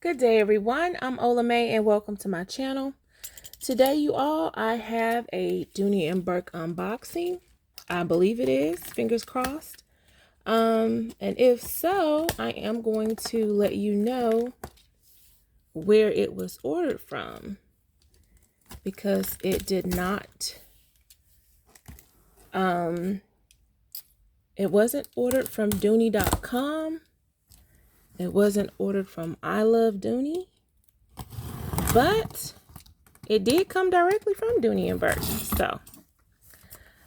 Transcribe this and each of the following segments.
Good day everyone, I'm OlaMaye and welcome to my channel. Today you all, I have a Dooney and Bourke unboxing. I believe it is, fingers crossed. And if so, I am going to let you know where it was ordered from, because it did not, it wasn't ordered from Dooney.com. It wasn't ordered from I Love Dooney, but it did come directly from Dooney and Bourke. So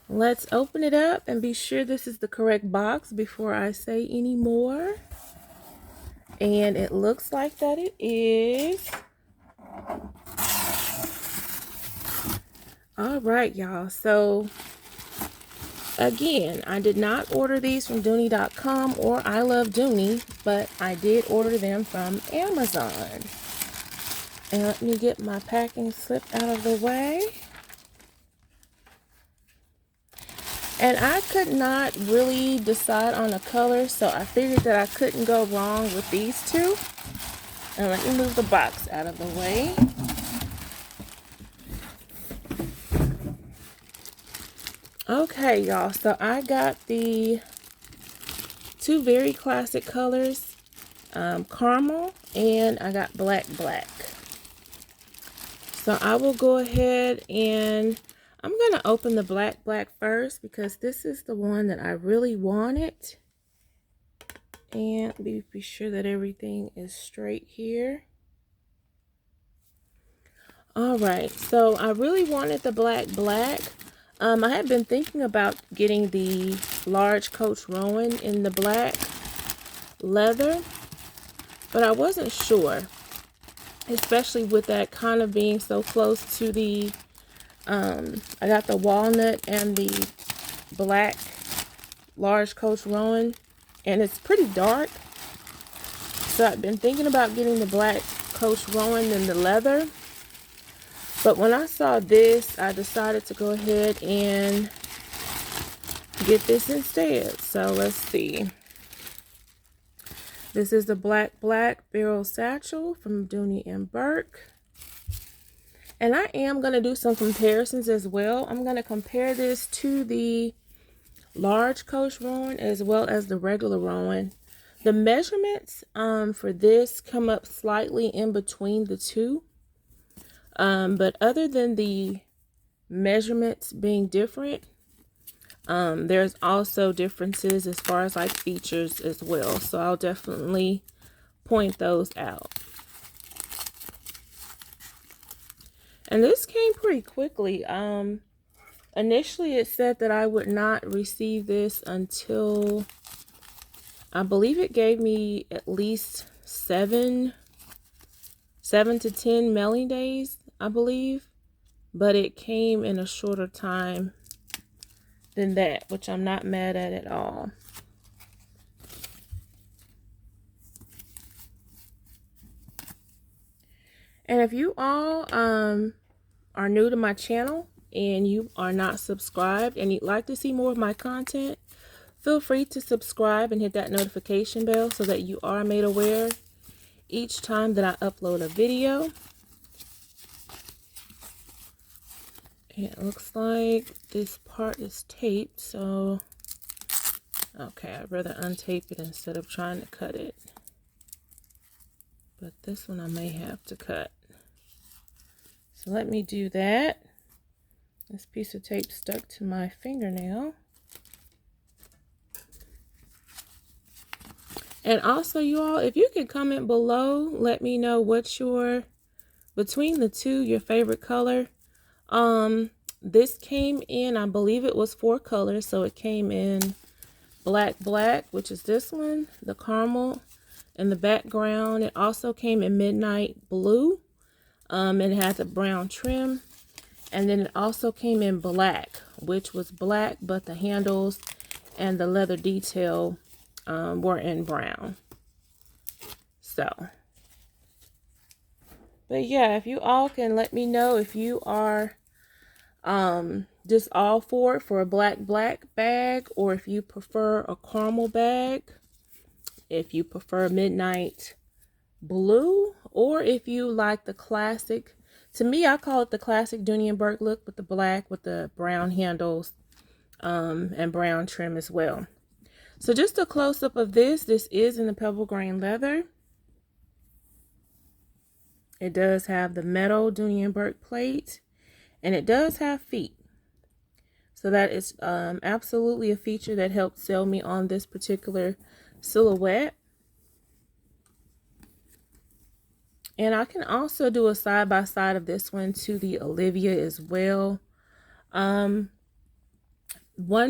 let's open it up and be sure this is the correct box before I say any more. And it looks like that it is. All right, y'all. So again, I did not order these from Dooney.com or I Love Dooney, but I did order them from Amazon. And let me get my packing slip out of the way. And I could not really decide on a color, so I figured that I couldn't go wrong with these two. And let me move the box out of the way. Okay, y'all, so I got the two very classic colors, caramel, and I got black. So I will go ahead and I'm going to open the black first, because this is the one that I really wanted. And be sure that everything is straight here. All right, so I really wanted the black. I had been thinking about getting the large Coach Rowan in the black leather, but I wasn't sure, especially with that kind of being so close to the, I got the walnut and the black large Coach Rowan, and it's pretty dark. So I've been thinking about getting the black Coach Rowan in the leather. But when I saw this, I decided to go ahead and get this instead. So let's see. This is the black barrel satchel from Dooney and Bourke. And I am going to do some comparisons as well. I'm going to compare this to the large Coach Rowan as well as the regular Rowan. The measurements for this come up slightly in between the two. But other than the measurements being different, there's also differences as far as like features as well. So I'll definitely point those out. And this came pretty quickly. Initially it said that I would not receive this until, I believe it gave me at least 7 to 10 mailing days, I believe, but it came in a shorter time than that, which I'm not mad at all. And if you all are new to my channel and you are not subscribed and you'd like to see more of my content, feel free to subscribe and hit that notification bell so that you are made aware each time that I upload a video. It looks like this part is taped, so okay, I'd rather untape it instead of trying to cut it. But this one I may have to cut. So let me do that. This piece of tape stuck to my fingernail. And also, you all, if you could comment below, let me know what's your, between the two, your favorite color. This came in, I believe it was 4 colors. So it came in black, which is this one, the caramel, and the background. It also came in midnight blue. It had the brown trim. And then it also came in black, which was black, but the handles and the leather detail were in brown. So, but yeah, if you all can let me know if you are just all for it for a black bag, or if you prefer a caramel bag, if you prefer midnight blue, or if you like the classic, to me, I call it the classic Dooney and Bourke look with the black with the brown handles and brown trim as well. So just a close-up of this. This is in the pebble grain leather. It does have the metal Dooney and Bourke plate, and it does have feet. So that is absolutely a feature that helped sell me on this particular silhouette. And I can also do a side-by-side of this one to the Olivia as well. One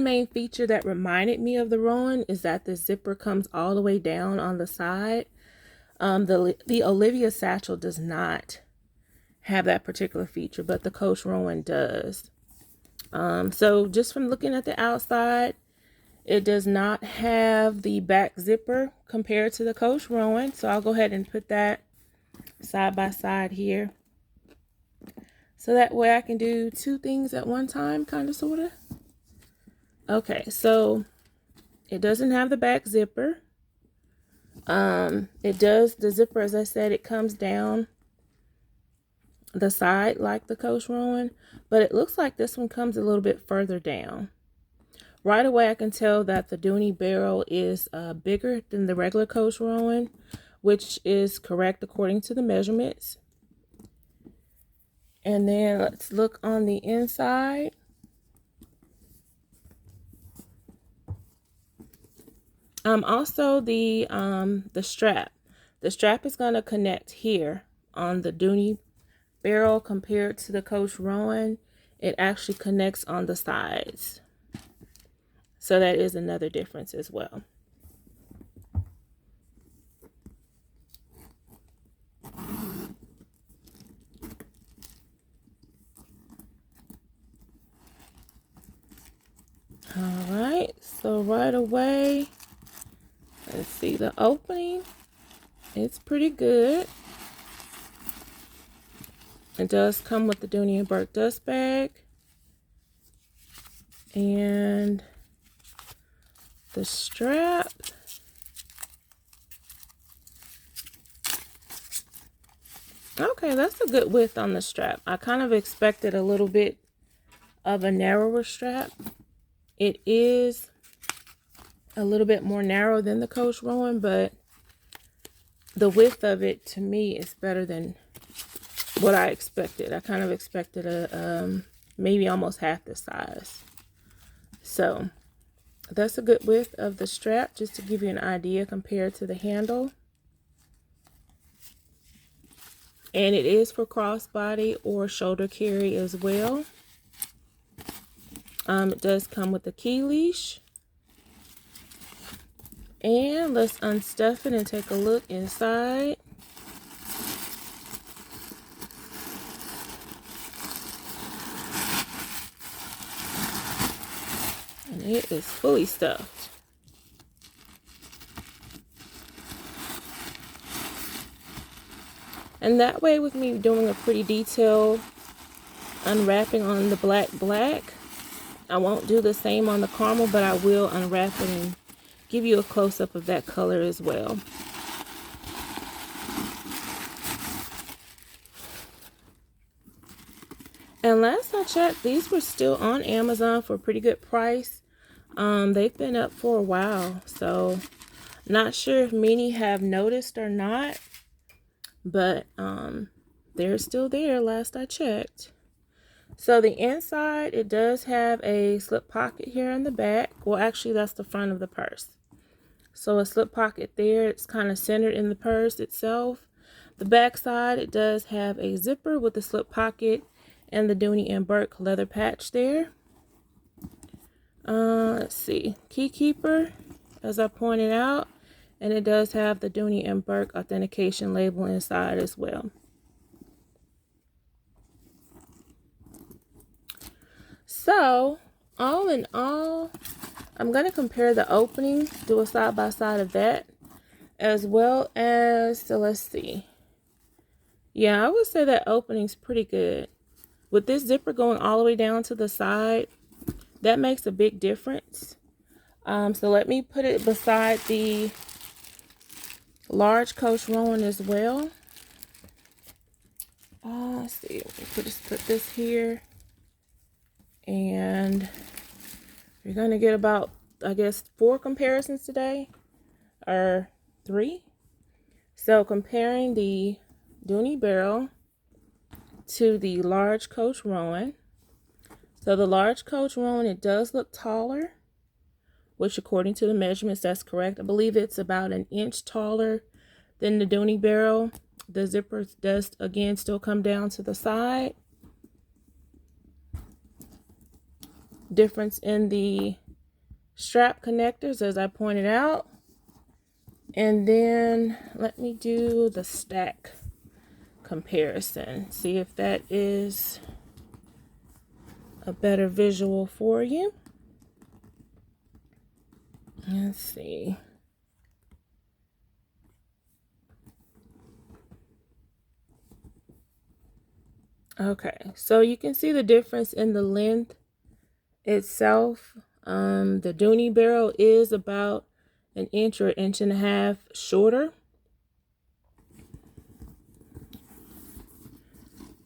main feature that reminded me of the Rowan is that the zipper comes all the way down on the side. The Olivia satchel does not have that particular feature, but the Coach Rowan does. So just from looking at the outside, it does not have the back zipper compared to the Coach Rowan. So I'll go ahead and put that side by side here. So that way I can do two things at one time, kind of, sort of. Okay, so it doesn't have the back zipper. It does, the zipper, as I said, it comes down the side like the Coach Rowan, but it looks like this one comes a little bit further down. Right away I can tell that the Dooney barrel is bigger than the regular Coach Rowan, which is correct according to the measurements. And then let's look on the inside. Also the strap. The strap is going to connect here on the Dooney barrel compared to the Coach Rowan. It actually connects on the sides. So that is another difference as well. All right, so right away, let's see, the opening, it's pretty good. It does come with the Dooney and Bourke dust bag. And the strap. Okay, that's a good width on the strap. I kind of expected a little bit of a narrower strap. It is a little bit more narrow than the Coach Rowan, but the width of it to me is better than what I expected. I kind of expected a maybe almost half the size. So that's a good width of the strap, just to give you an idea compared to the handle. And it is for crossbody or shoulder carry as well. It does come with a key leash. And let's unstuff it and take a look inside. And it is fully stuffed. And that way, with me doing a pretty detailed unwrapping on the black, I won't do the same on the caramel, but I will unwrap it and give you a close-up of that color as well. And last I checked, these were still on Amazon for a pretty good price. They've been up for a while, so not sure if many have noticed or not, but they're still there last I checked. So the inside, it does have a slip pocket here in the back. Well, actually, that's the front of the purse. So a slip pocket there. It's kind of centered in the purse itself. The back side, it does have a zipper with the slip pocket and the Dooney and Bourke leather patch there. Let's see. Key keeper, as I pointed out. And it does have the Dooney and Bourke authentication label inside as well. So, all in all, I'm going to compare the opening, do a side-by-side of that, as well as, so let's see. Yeah, I would say that opening's pretty good. With this zipper going all the way down to the side, that makes a big difference. So let me put it beside the large Coach Rowan as well. Let's see, just put this here, and you're going to get about, I guess, 4 comparisons today, or 3. So comparing the Dooney barrel to the large Coach Rowan. So the large Coach Rowan, it does look taller, which according to the measurements, that's correct. I believe it's about 1 inch taller than the Dooney barrel. The zipper does, again, still come down to the side. Difference in the strap connectors, as I pointed out. And then let me do the stack comparison. See if that is a better visual for you. Let's see. Okay, so you can see the difference in the length itself. The Dooney barrel is about 1 inch or 1.5 inches shorter.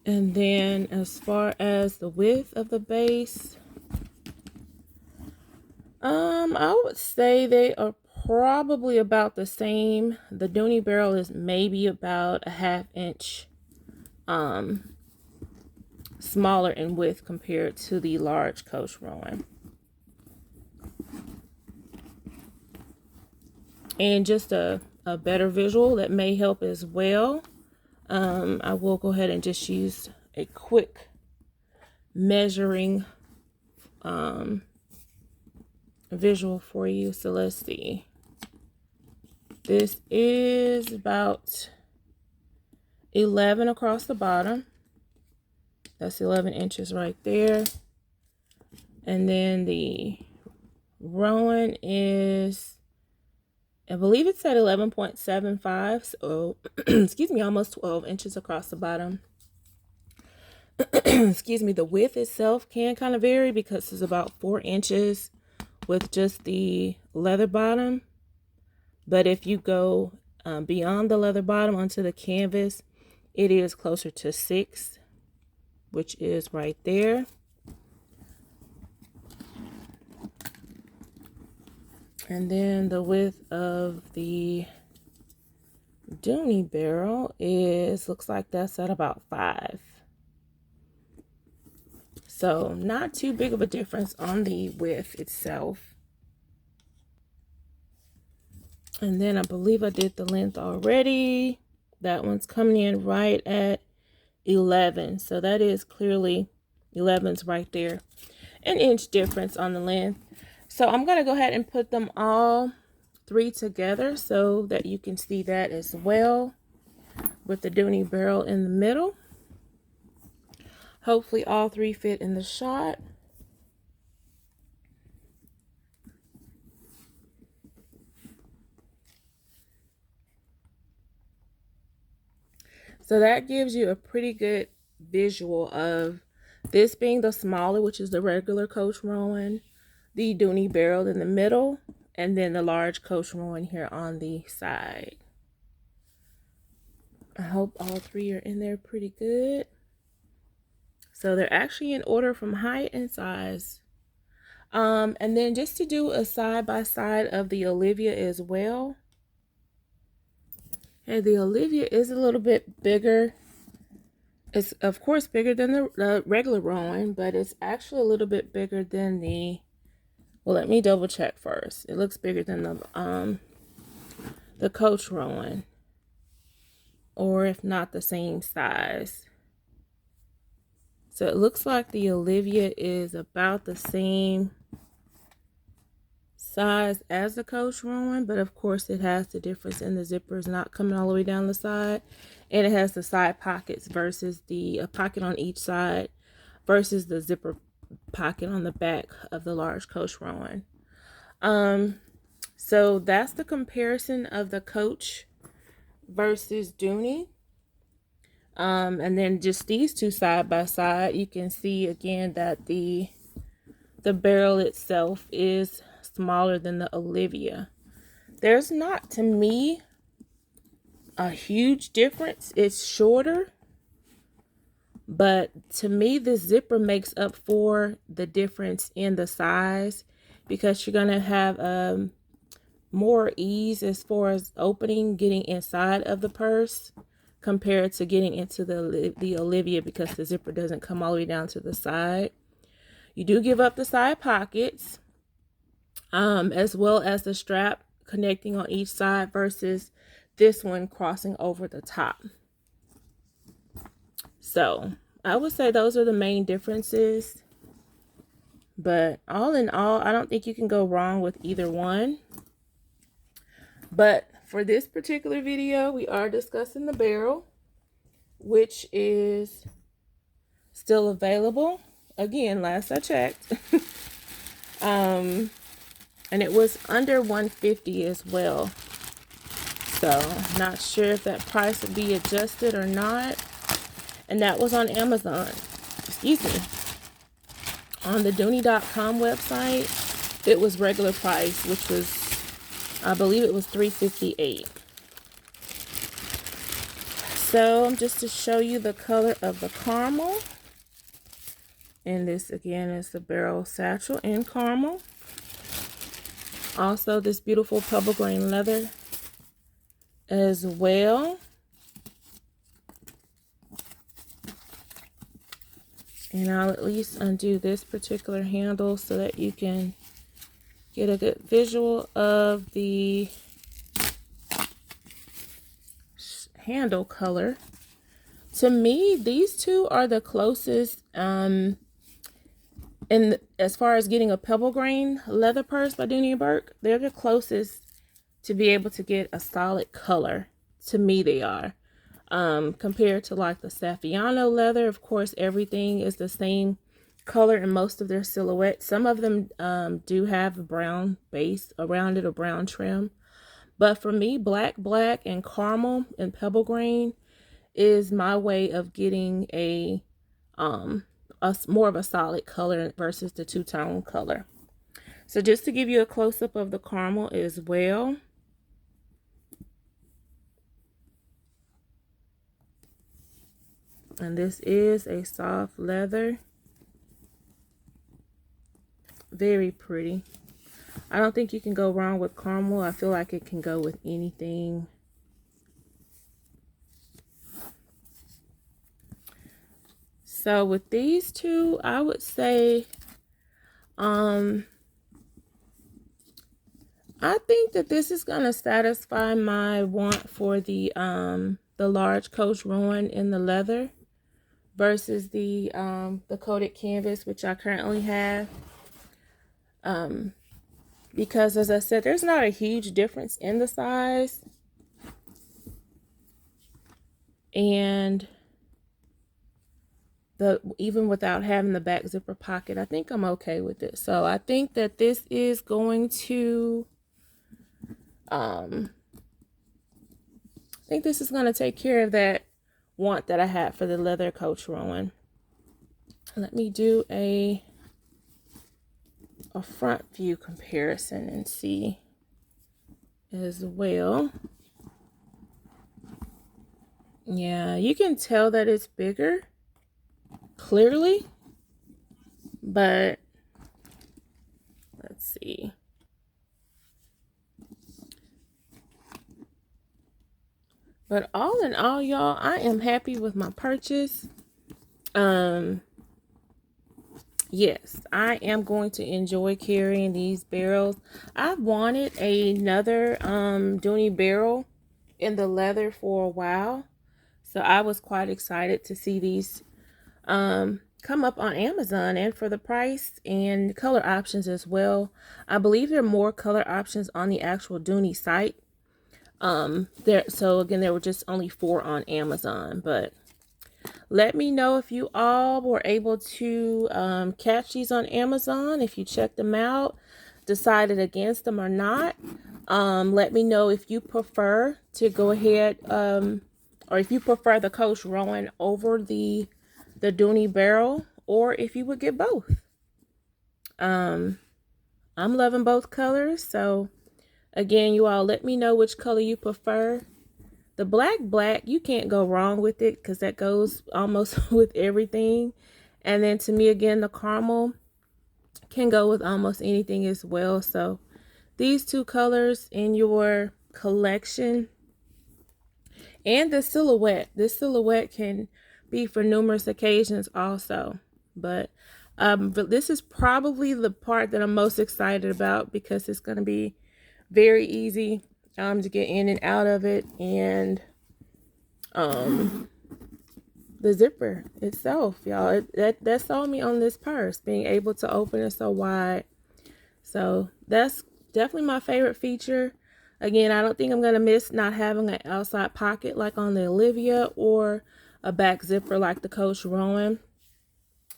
And then as far as the width of the base, I would say they are probably about the same. The Dooney barrel is maybe about 1/2 inch smaller in width compared to the large Coach Rowan. And just a better visual that may help as well. I will go ahead and just use a quick measuring visual for you. So let's see. This is about 11 across the bottom. That's 11 inches right there. And then the Rowan is, I believe it's at 11.75. So, excuse me, almost 12 inches across the bottom. Excuse me, the width itself can kind of vary because it's about 4 inches with just the leather bottom. But if you go beyond the leather bottom onto the canvas, it is closer to 6, which is right there. And then the width of the Dooney barrel is, looks like that's at about 5. So not too big of a difference on the width itself. And then I believe I did the length already. That one's coming in right at 11. So that is clearly 11's right there. 1 inch difference on the length. So I'm going to go ahead and put them all 3 together so that you can see that as well, with the Dooney barrel in the middle. Hopefully all 3 fit in the shot. So that gives you a pretty good visual of this being the smaller, which is the regular Coach Rowan, the Dooney barrel in the middle, and then the large Coach Rowan here on the side. I hope all 3 are in there pretty good. So they're actually in order from height and size. And then just to do a side-by-side of the Olivia as well. Okay, the Olivia is a little bit bigger. It's, of course, bigger than the regular Rowan, but it's actually a little bit bigger than the, well, let me double check first. It looks bigger than the Coach Rowan, or if not the same size. So it looks like the Olivia is about the same size as the Coach Rowan, but of course it has the difference in the zippers not coming all the way down the side, and it has the side pockets versus the pocket on each side versus the zipper pocket on the back of the large Coach Rowan. So that's the comparison of the Coach versus Dooney. And then just these 2 side by side, you can see again that the barrel itself is smaller than the Olivia. There's not, to me, a huge difference. It's shorter, But to me, this zipper makes up for the difference in the size, because you're going to have more ease as far as opening, getting inside of the purse compared to getting into the Olivia, because the zipper doesn't come all the way down to the side. You do give up the side pockets, as well as the strap connecting on each side versus this one crossing over the top. So I would say those are the main differences. But all in all, I don't think you can go wrong with either one. But for this particular video, we are discussing the barrel, which is still available. Again, last I checked. And it was under $150 as well. So not sure if that price would be adjusted or not. And that was on Amazon. Excuse me. On the Dooney.com website, it was regular price, which was, I believe it was $3.58. So just to show you the color of the caramel. And this again is the barrel satchel in caramel. Also this beautiful pebble grain leather as well. And I'll at least undo this particular handle so that you can get a good visual of the handle color. To me, these two are the closest and as far as getting a pebble grain leather purse by Dooney and Bourke, they're the closest to be able to get a solid color. To me, they are. Compared to like the Saffiano leather, of course, everything is the same color in most of their silhouettes. Some of them do have a brown base around it, or brown trim. But for me, black, and caramel and pebble grain is my way of getting a more of a solid color versus the two-tone color. So just to give you a close-up of the caramel as well. And this is a soft leather. Very pretty. I don't think you can go wrong with caramel. I feel like it can go with anything. So with these two, I would say, I think that this is going to satisfy my want for the large Coach Rowan in the leather versus the coated canvas, which I currently have. Because as I said, there's not a huge difference in the size. And even without having the back zipper pocket, I think I'm okay with it. So I think that this is going to, I think this is going to take care of that want that I had for the leather Coach Rowan. Let me do a front view comparison and see as well. Yeah, you can tell that it's bigger clearly, but let's see. But all in all, y'all, I am happy with my purchase. Yes, I am going to enjoy carrying these barrels. I've wanted another Dooney barrel in the leather for a while. So I was quite excited to see these come up on Amazon, and for the price and color options as well. I believe there are more color options on the actual Dooney site. So again, there were just only 4 on Amazon, but let me know if you all were able to catch these on Amazon, if you checked them out, decided against them or not. Let me know if you prefer to go ahead, or if you prefer the Coach Rowan over the Dooney barrel, or if you would get both. I'm loving both colors, so again, you all let me know which color you prefer. The black, you can't go wrong with it because that goes almost with everything. And then to me, again, the caramel can go with almost anything as well. So these two colors in your collection, and the silhouette. This silhouette can be for numerous occasions also. But this is probably the part that I'm most excited about because it's going to be very easy to get in and out of it. And the zipper itself, y'all, that sold me on this purse, being able to open it so wide. So that's definitely my favorite feature. Again, I don't think I'm going to miss not having an outside pocket like on the Olivia or a back zipper like the Coach Rowan.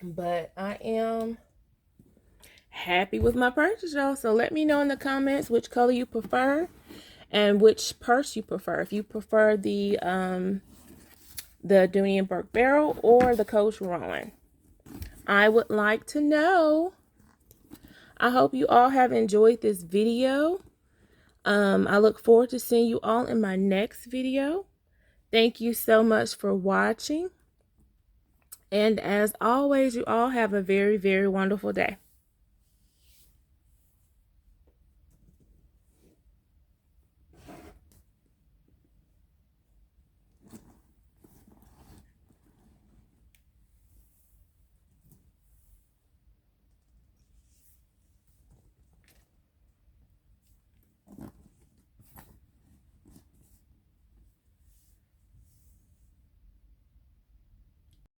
But I am happy with my purchase, y'all. So let me know in the comments which color you prefer and which purse you prefer. If you prefer the Dooney and Bourke barrel or the Coach Rowan. I would like to know. I hope you all have enjoyed this video. I look forward to seeing you all in my next video. Thank you so much for watching. And as always, you all have a very, very wonderful day.